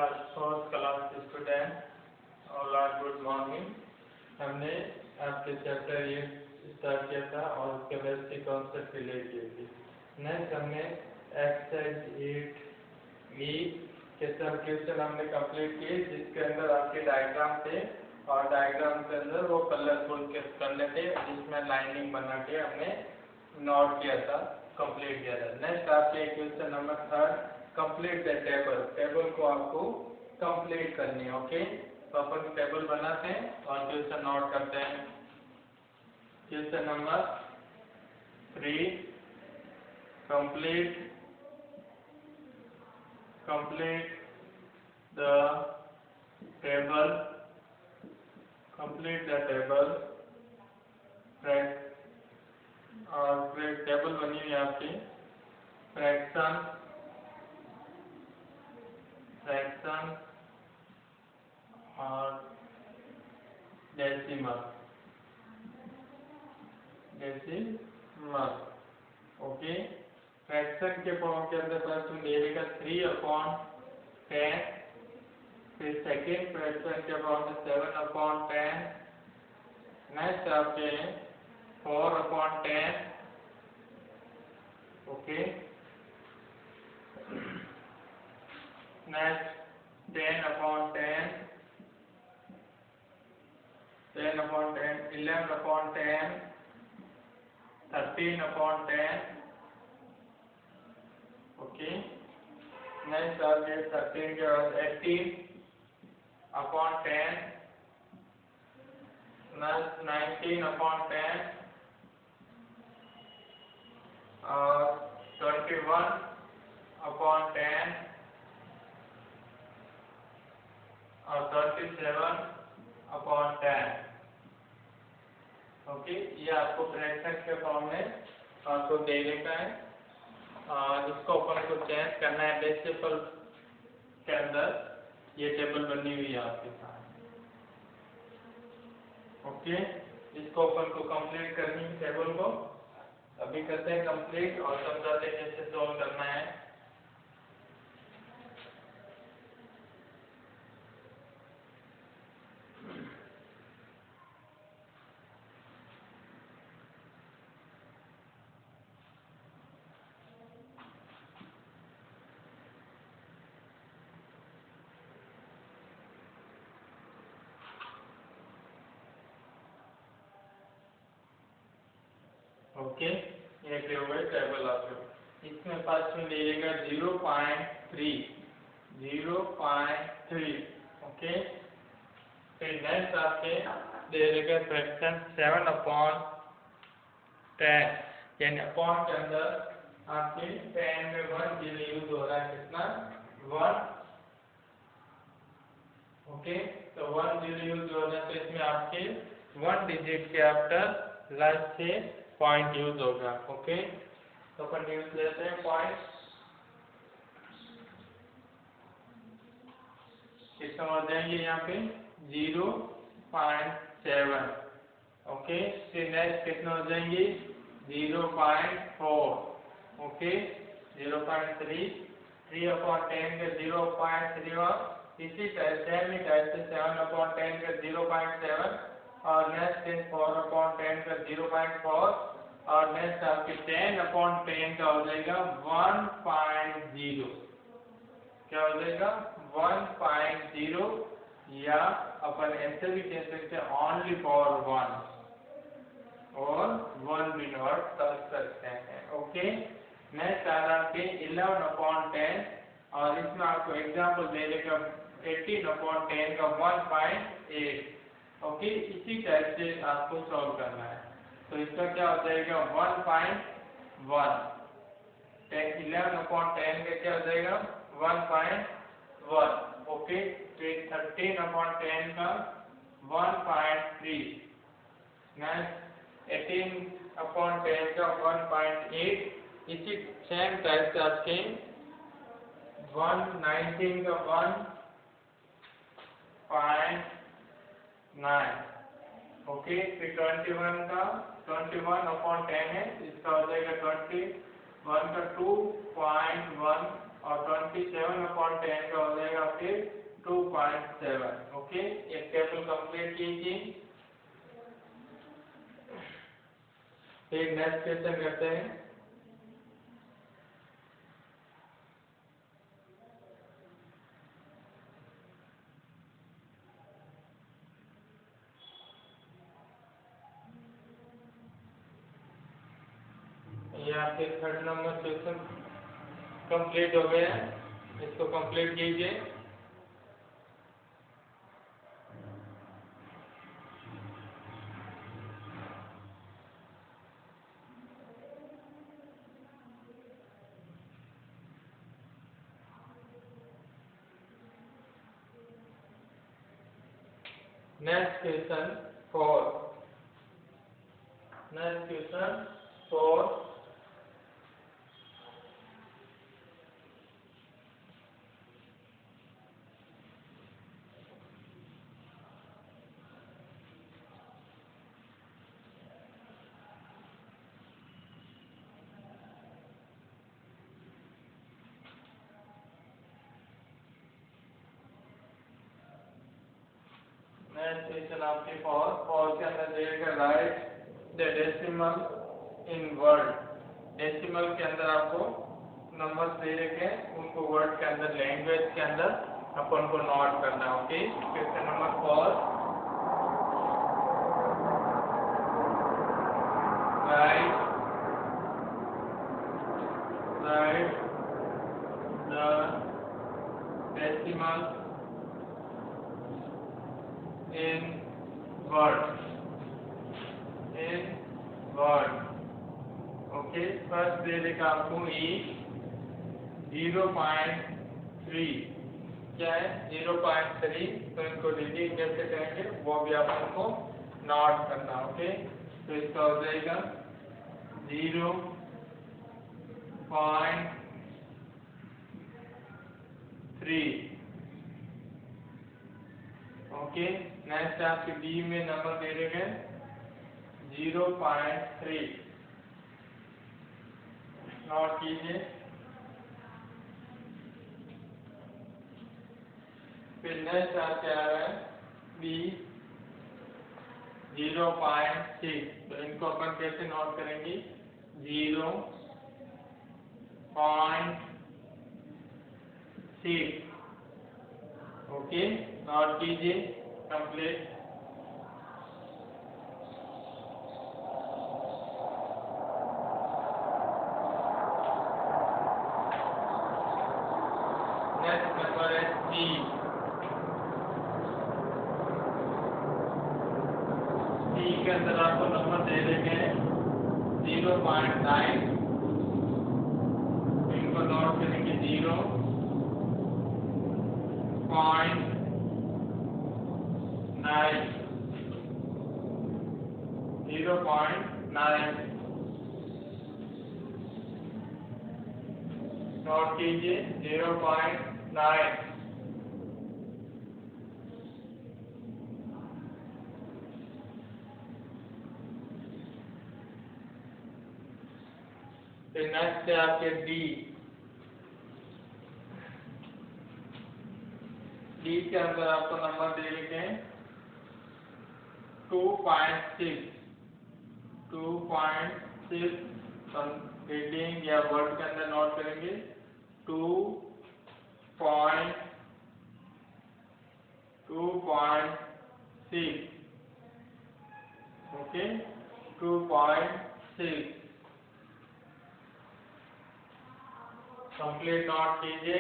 Class 4 class student और good morning. हमने आपके चैप्टर 8 स्टार्ट किया था और उसके बेसिक कॉन्सेप्ट क्लियर किए थे। नेक्स्ट हमने एक्सरसाइज 8 के सब क्वेश्चन हमने कंप्लीट किए, जिसके अंदर आपके डायग्राम थे और डायग्राम के अंदर वो कलरफुल करने थे, जिसमें लाइनिंग बना के हमने नोट किया था, कंप्लीट किया था। नेक्स्ट आपके question number 3 complete the table. Table को आपको कंप्लीट करनी है। ओके, तो अपन टेबल बनाते हैं और क्वेश्चन नोट करते हैं। Question number 3 complete the table और टेबल बनी हुई है आपकी फ्रैक्शन और डेसिमल। ओके, फ्रैक्शन के फॉर्म के अंदर फर्स्ट में देगा 3/10, फिर सेकेंड फ्रैक्शन के फॉर्म में 7/10, नेक्स्ट आपके 4/10। Okay, next 10/10, 11/10, 13/10। ओके, नेक्स्ट आपके 13 के बाद 18/10, 19/10 और 21/10 और 37/10। ओके, ये आपको फ्रैक्शन के फॉर्म में आपको दे देता है और इसको अपन को चेंज करना है डेसिमल के अंदर। ये टेबल बनी हुई है आपके साथ। ओके, इसको अपन को कंप्लीट करनी है टेबल को। अभी करते हैं कंप्लीट और समझाते हैं कैसे सॉल्व करना है। ओके, ये हुए टेबल आपको। इसमें फर्स्ट में लेगा 0.3। ओके, फिर नेक्स्ट आपके दे देगा फ्रैक्शन 7/10, यानी अपॉन के अंदर आपके 10 में 1 जीरो यूज हो रहा है। कितना? 1। ओके, तो 1 जीरो यूज हो रहा है, तो इसमें आपके 1 डिजिट के आफ्टर लास्ट से पॉइंट यूज होगा। ओके, तो अपन यूज लेते हैं पॉइंट। कितना हो जाएंगे यहाँ पे? 0.7। ओके, फिर नेक्स्ट कितना हो जाएंगे? 0.4। ओके, 0.3, 3/10 के 0.3 और इसी टाइप से 7/10 के 0.7 और नेक्स्ट 4/10 का 0.4 और नेक्स्ट आपके 10/10 का हो जाएगा 1.0। क्या हो जाएगा? 1.0, या अपन ऐसे भी कह सकते हैं ओनली फॉर 1 और 1 भी नोट कर सकते हैं। ओके, नेक्स्ट आ रहा है 11/10 और इसमें आपको एग्जांपल दे देगा 18/10 का 1.8। ओके, इसी टाइप से आपको सॉल्व करना है। तो इसका क्या हो जाएगा? 1.1। 11/10 का क्या हो जाएगा? 1.1। ओके, फिर 13/10 का 1.3, नेक्स्ट 18/10 का 1.8। इसी सेम टाइप से आपके 19 का 1.9। ओके, फिर 21 का 21/10 है, इसका हो जाएगा 21 का 2.1 और 27/10 का हो जाएगा फिर 2.7। ओके, एक टेबल कंप्लीट कीजिए। फिर नेक्स्ट क्वेश्चन करते हैं। ये आपके 3rd नंबर क्वेश्चन कंप्लीट हो गया, इसको कंप्लीट कीजिए। Next question 4। Next question 4। Next question आपके 4 के अंदर देगा right the decimal in word. Decimal के अंदर आपको नंबर्स दे रखे हैं, उनको वर्ड के अंदर लैंग्वेज के अंदर अपन को नोट करना है। Okay, question number 4। Right the decimal in word। Okay, first दे देगा आपको 0.3। क्या है 0.3, तो इनको रीडिंग कैसे करेंगे वो भी आप हमको नोट करना। ओके, तो इसका हो जाएगा 0.3। ओके, नेक्स्ट आपके बी में नंबर दे देंगे 0.3, नोट कीजिए। फिर नेक्स्ट आपके आ रहा है बी 0.6, तो इनको अपन कैसे नोट करेंगे 0.6। ओके, नोट कीजिए कंप्लीट। नेक्स्ट नंबर है सी। सी के अंदर आपको नंबर दे देंगे 0.9, इनको नोट करेंगे 0.9। नोट कीजिए 0.9। फिर नेक्स्ट है आपके डी। डी के अंदर आपको नंबर दे देते हैं 2.6। रीडिंग या वर्ड के अंदर नोट करेंगे 2.6। ओके, 2.6 कंप्लीट नोट कीजिए।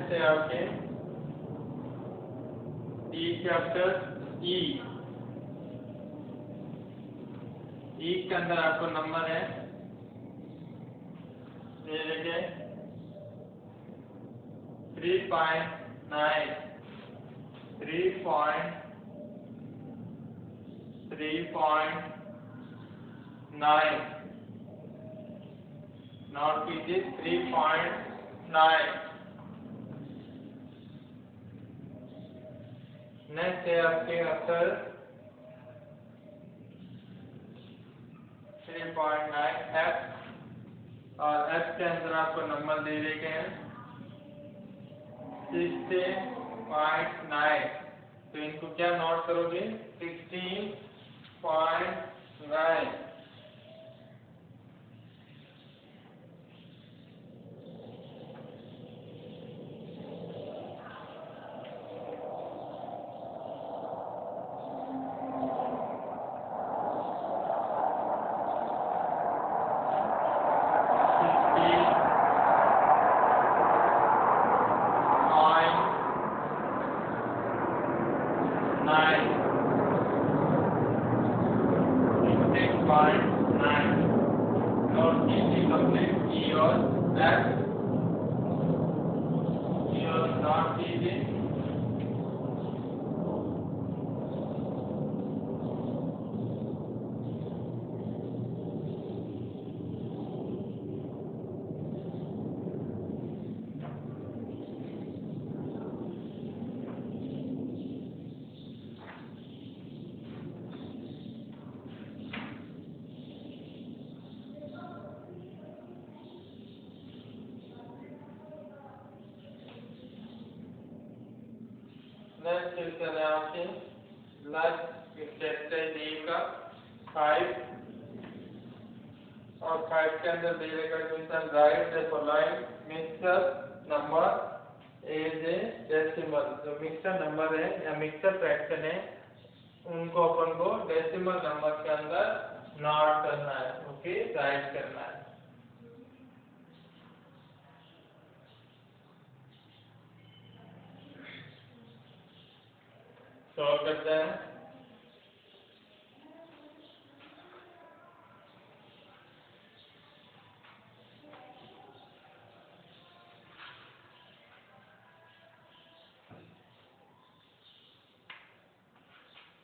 नेक्स्ट है आपके डी कैपिटल ई। ई के अंदर आपको नंबर है ये देखिए 3.9 नॉट कीजिए 3.9। नेक्स्ट है आपके आंसर 3.9 एफ और एफ के अंदर आपको नंबर दे रखे हैं 16.9। तो इनको क्या नोट करोगे 16.9। नेक्स्ट क्वेश्चन है आपके लास्ट कैपिटल डी का 5 और 5 के अंदर दे रखा question right the following mixer number as a decimal. जो मिक्सर नंबर है या मिक्सर फ्रैक्शन है उनको अपन को डेसिमल नंबर के अंदर नोट करना है। ओके राइट करना है। सॉल्व करते हैं।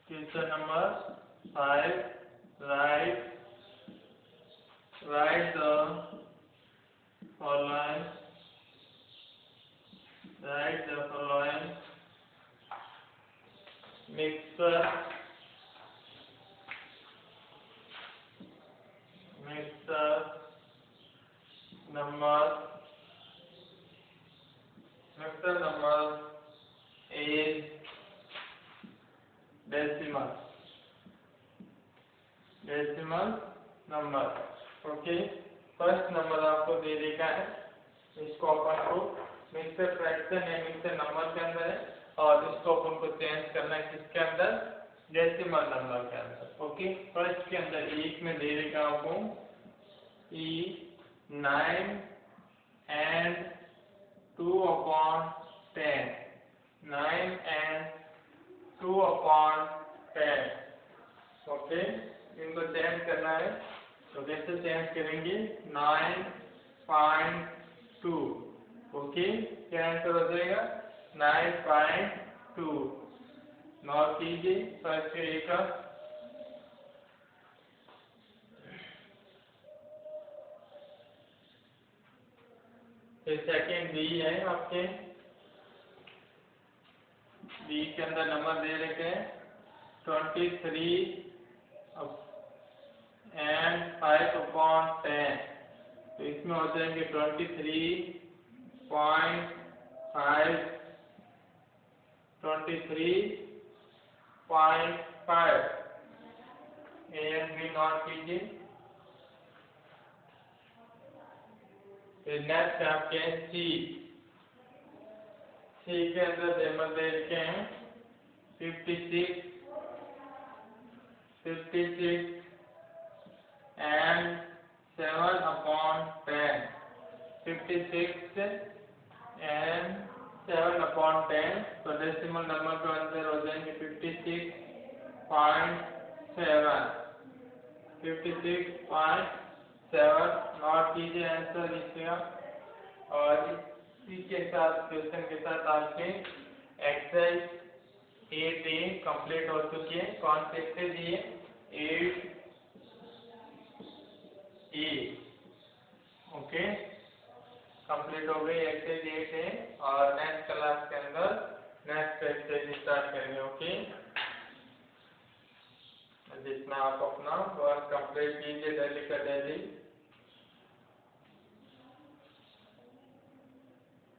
Question number 5 write the following mixture number is decimal number. Okay first number आपको दे देगा है इसको अपन को मिक्सर फ्रैक्शन है मिक्सर नंबर के अंदर है और इसको अपन को चेंज करना है किसके अंदर डेसिमल नंबर के अंदर। ओके फर्स्ट के अंदर एक में दे देगा आपको ई 9 and 2/10 9 and 2/10। ओके इनको चेंज करना है तो कैसे चेंज करेंगे 9.2। ओके क्या आंसर हो जाएगा 9.2। नोट कीजिए फर्स्ट ए का फिर सेकेंड बी है आपके बी के अंदर नंबर दे रखे हैं 23 and 5/10। तो इसमें हो जाएंगे 23.5 23.5 ए एंड बी नोट कीजिए। फिर नेक्स्ट आपके सी के अंदर नंबर दे रखे हैं 56 and 7/10 56 and 7/10, तो डेसिमल नंबर के आंसर हो जाएंगे 56.7 नोट कीजिए आंसर लिखिएगा। और इसी के साथ क्वेश्चन के साथ आपके एक्सरसाइज 8A कंप्लीट हो चुकी है। कौन से एक्सरसाइज ये 8E ओके कंप्लीट हो गई एक्सरसाइज 8A। और नेक्स्ट क्लास के अंदर नेक्स्ट एक्सरसाइज स्टार्ट करेंगे। ओके जितना आप अपना वर्क कंप्लीट कीजिए डेली का डेली।